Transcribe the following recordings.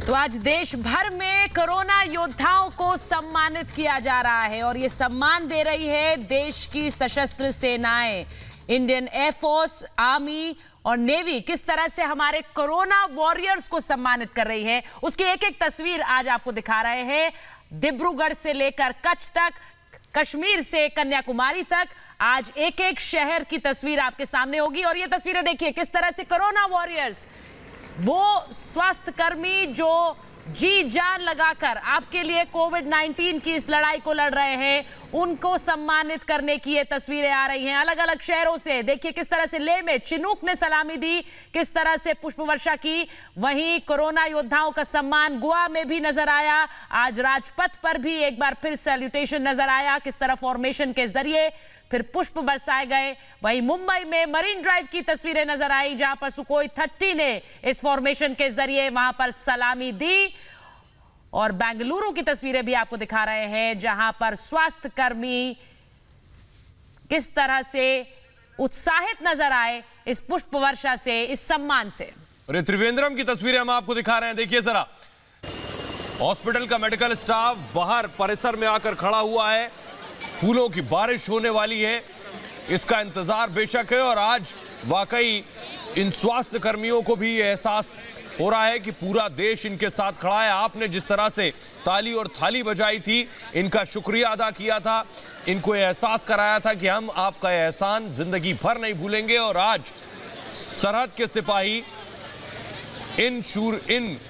तो आज देश भर में कोरोना योद्धाओं को सम्मानित किया जा रहा है और ये सम्मान दे रही है देश की सशस्त्र सेनाएं। इंडियन एयरफोर्स, आर्मी और नेवी किस तरह से हमारे कोरोना वॉरियर्स को सम्मानित कर रही है, उसकी एक एक तस्वीर आज आपको दिखा रहे हैं। डिब्रूगढ़ से लेकर कच्छ तक, कश्मीर से कन्याकुमारी तक, आज एक एक शहर की तस्वीर आपके सामने होगी। और ये तस्वीरें देखिए किस तरह से कोरोना वॉरियर्स, वो स्वास्थ्य कर्मी जो जी जान लगाकर आपके लिए कोविड-19 की इस लड़ाई को लड़ रहे हैं, उनको सम्मानित करने की ये तस्वीरें आ रही हैं अलग अलग शहरों से। देखिए किस तरह से लेह में चिनूक ने सलामी दी, किस तरह से पुष्प वर्षा की। वहीं कोरोना योद्धाओं का सम्मान गोवा में भी नजर आया। आज राजपथ पर भी एक बार फिर सैल्यूटेशन नजर आया, किस तरह फॉर्मेशन के जरिए फिर पुष्प बरसाए गए। वहीं मुंबई में मरीन ड्राइव की तस्वीरें नजर आई, जहां पर सुखोई 30 ने इस फॉर्मेशन के जरिए वहां पर सलामी दी। और बेंगलुरु की तस्वीरें भी आपको दिखा रहे हैं, जहां पर स्वास्थ्य कर्मी किस तरह से उत्साहित नजर आए इस पुष्प वर्षा से, इस सम्मान से। और त्रिवेंद्रम की तस्वीरें हम आपको दिखा रहे हैं, देखिए जरा। हॉस्पिटल का मेडिकल स्टाफ बाहर परिसर में आकर खड़ा हुआ है। फूलों की बारिश होने वाली है, इसका इंतजार बेशक है। और आज वाकई इन स्वास्थ्य कर्मियों को भी एहसास हो रहा है कि पूरा देश इनके साथ खड़ा है। आपने जिस तरह से ताली और थाली बजाई थी, इनका शुक्रिया अदा किया था, इनको एहसास कराया था कि हम आपका एहसान जिंदगी भर नहीं भूलेंगे। और आज सरहद के सिपाही इन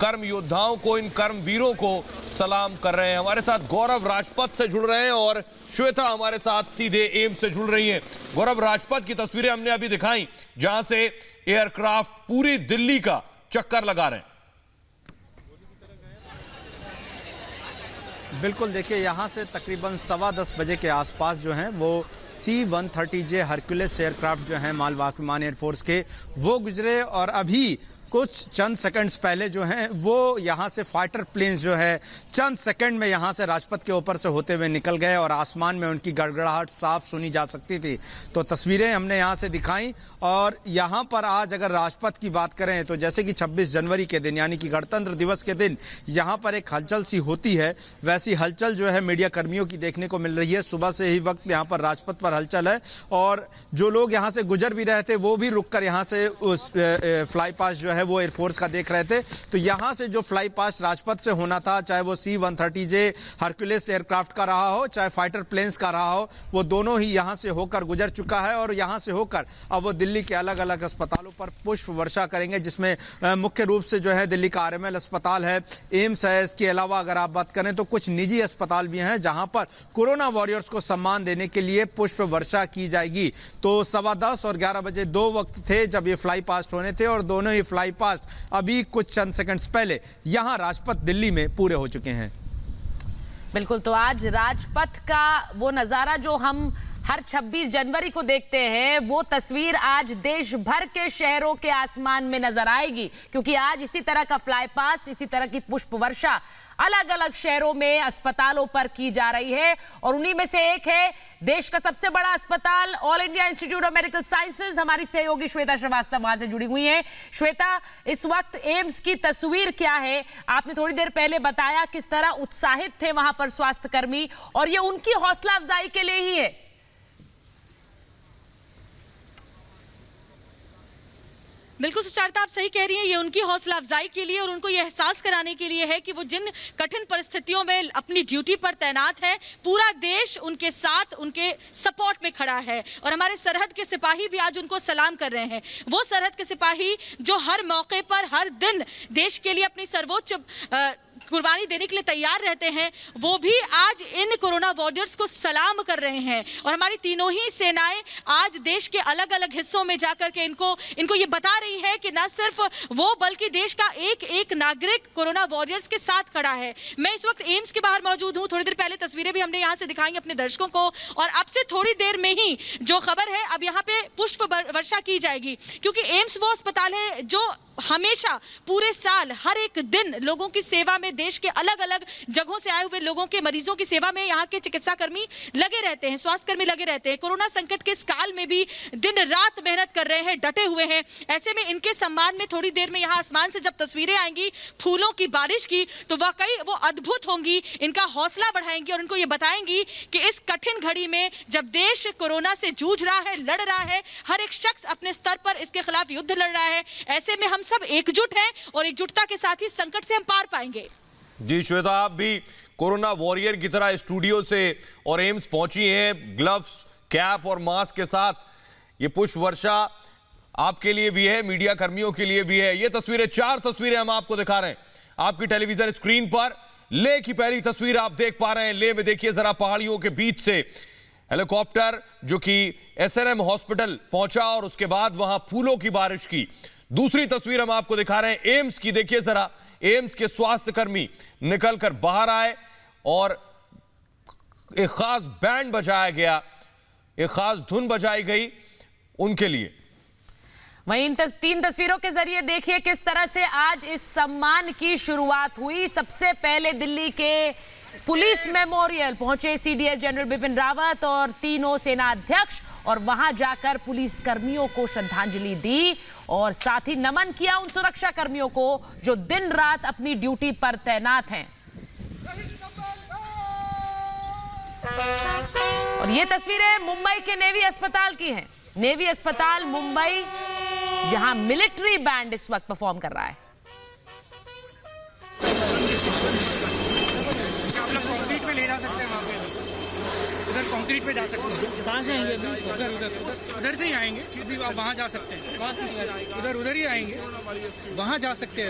कर्म योद्धाओं को, इन कर्मवीरों को सलाम कर रहे हैं। हमारे साथ गौरव राजपथ से जुड़ रहे हैं और श्वेता हमारे साथ सीधे एम्स से जुड़ रही हैं। गौरव, राजपथ की तस्वीरें हमने अभी दिखाई, जहां से एयरक्राफ्ट पूरी दिल्ली का चक्कर लगा रहे हैं। बिल्कुल, देखिए यहाँ से तकरीबन 10:15 बजे के आसपास जो हैं वो C-130J हरक्यूलिस एयरक्राफ्ट जो हैं मालवाहक विमान एयरफोर्स के, वो गुजरे। और अभी कुछ चंद सेकंड्स पहले जो हैं वो यहाँ से फाइटर प्लेन्स जो है चंद सेकंड में यहाँ से राजपथ के ऊपर से होते हुए निकल गए और आसमान में उनकी गड़गड़ाहट साफ सुनी जा सकती थी। तो तस्वीरें हमने यहाँ से दिखाई। और यहाँ पर आज अगर राजपथ की बात करें तो जैसे कि 26 जनवरी के दिन यानी कि गणतंत्र दिवस के दिन यहाँ पर एक हलचल सी होती है, वैसी हलचल जो है मीडिया कर्मियों की देखने को मिल रही है। सुबह से ही वक्त यहाँ पर राजपथ पर हलचल है और जो लोग यहाँ से गुजर भी रहे थे वो भी रुक कर यहाँ से उस फ्लाई पास जो है वो एयरफोर्स का देख रहे थे। तो यहां से जो फ्लाई पास राजपथ से होना था, चाहे वो C-130J हरक्यूलिस एयरक्राफ्ट का रहा हो, चाहे फाइटर प्लेन्स का रहा हो, वो दोनों ही यहां से होकर गुजर चुका है। और यहां से होकर अब वो दिल्ली के अलग अलग अस्पतालों पर पुष्प वर्षा करेंगे, जिसमें मुख्य रूप से जो है दिल्ली का RML अस्पताल है, एम्स है। इसके अलावा अगर आप बात करें तो कुछ निजी अस्पताल भी हैं जहां पर कोरोना वॉरियर्स को सम्मान देने के लिए पुष्प वर्षा की जाएगी। तो 10:15 और 11 बजे दो वक्त थे जब ये फ्लाई पास्ट होने थे और दोनों ही फ्लाई पास्ट अभी कुछ चंद सेकंड्स पहले यहां राजपथ दिल्ली में पूरे हो चुके हैं। बिल्कुल, तो आज राजपथ का वो नजारा जो हम हर 26 जनवरी को देखते हैं, वो तस्वीर आज देश भर के शहरों के आसमान में नजर आएगी, क्योंकि आज इसी तरह का फ्लाई पास्ट, इसी तरह की पुष्प वर्षा अलग अलग शहरों में अस्पतालों पर की जा रही है। और उन्हीं में से एक है देश का सबसे बड़ा अस्पताल, all India institute of medical sciences. हमारी सहयोगी श्वेता श्रीवास्तव वहां से जुड़ी हुई हैं। श्वेता, इस वक्त एम्स की तस्वीर क्या है? आपने थोड़ी देर पहले बताया किस तरह उत्साहित थे वहां पर स्वास्थ्य कर्मी, और ये उनकी हौसला अफजाई के लिए ही है। बिल्कुल सुचारिता, आप सही कह रही हैं। ये उनकी हौसला अफजाई के लिए और उनको ये एहसास कराने के लिए है कि वो जिन कठिन परिस्थितियों में अपनी ड्यूटी पर तैनात है, पूरा देश उनके साथ, उनके सपोर्ट में खड़ा है। और हमारे सरहद के सिपाही भी आज उनको सलाम कर रहे हैं। वो सरहद के सिपाही जो हर मौके पर, हर दिन देश के लिए अपनी सर्वोच्च कुर्बानी देने के लिए तैयार रहते हैं, वो भी आज इन कोरोना वॉरियर्स को सलाम कर रहे हैं। और हमारी तीनों ही सेनाएं आज देश के अलग अलग हिस्सों में जाकर के इनको ये बता रही है कि न सिर्फ वो बल्कि देश का एक एक नागरिक कोरोना वॉरियर्स के साथ खड़ा है। मैं इस वक्त एम्स के बाहर मौजूद हूँ। थोड़ी देर पहले तस्वीरें भी हमने यहाँ से दिखाई अपने दर्शकों को, और अब से थोड़ी देर में ही जो खबर है, अब यहाँ पे पुष्प वर्षा की जाएगी, क्योंकि एम्स वो अस्पताल है जो हमेशा पूरे साल हर एक दिन लोगों की सेवा में, देश के अलग अलग जगहों से आए हुए लोगों के, मरीजों की सेवा में यहाँ के चिकित्सा कर्मी लगे रहते हैं, स्वास्थ्य कर्मी लगे रहते हैं। कोरोना संकट के इस काल में भी दिन रात मेहनत कर रहे हैं, डटे हुए हैं। ऐसे में इनके सम्मान में थोड़ी देर में यहाँ आसमान से जब तस्वीरें आएंगी फूलों की बारिश की, तो वाकई वो अद्भुत होंगी, इनका हौसला बढ़ाएंगी और उनको ये बताएंगी कि इस कठिन घड़ी में जब देश कोरोना से जूझ रहा है, लड़ रहा है, हर एक शख्स अपने स्तर पर इसके खिलाफ युद्ध लड़ रहा है, ऐसे में हम सब एकजुट हैं और एकजुटता के साथ ही संकट से हम पार पाएंगे। जी श्वेता, आप भी कोरोना वॉरियर की तरह स्टूडियो से और एम्स पहुंची हैं, ग्लव्स, कैप और मास्क के साथ। ये पुष्प वर्षा आपके लिए भी है, मीडिया कर्मियों के लिए भी है। ये तस्वीरें, 4 तस्वीरें हम आपको दिखा रहे हैं आपकी टेलीविजन स्क्रीन पर। लेह की पहली तस्वीर आप देख पा रहे हैं। लेह में देखिए जरा, पहाड़ियों के बीच से हेलीकॉप्टर जो कि एसएनएम हॉस्पिटल पहुंचा और उसके बाद वहां फूलों की बारिश की। दूसरी तस्वीर हम आपको दिखा रहे हैं एम्स की। देखिए जरा, एम्स के स्वास्थ्य कर्मी निकलकर बाहर आए और एक खास बैंड बजाया गया, एक खास धुन बजाई गई उनके लिए। वहीं इन 3 तस्वीरों के जरिए देखिए किस तरह से आज इस सम्मान की शुरुआत हुई। सबसे पहले दिल्ली के पुलिस मेमोरियल पहुंचे सीडीएस जनरल बिपिन रावत और तीनों सेना अध्यक्ष, और वहां जाकर पुलिस कर्मियों को श्रद्धांजलि दी और साथ ही नमन किया उन सुरक्षा कर्मियों को जो दिन रात अपनी ड्यूटी पर तैनात हैं। और ये तस्वीरें मुंबई के नेवी अस्पताल की हैं। नेवी अस्पताल मुंबई, जहां मिलिट्री बैंड इस वक्त परफॉर्म कर रहा है। कंक्रीट पे ले जा सकते हैं, वहाँ पे उधर कंक्रीट पे जा सकते हैं। कहाँ से आएंगे? उधर से ही आएंगे, सीधी वहाँ जा सकते हैं। उधर ही आएंगे, वहाँ जा सकते हैं।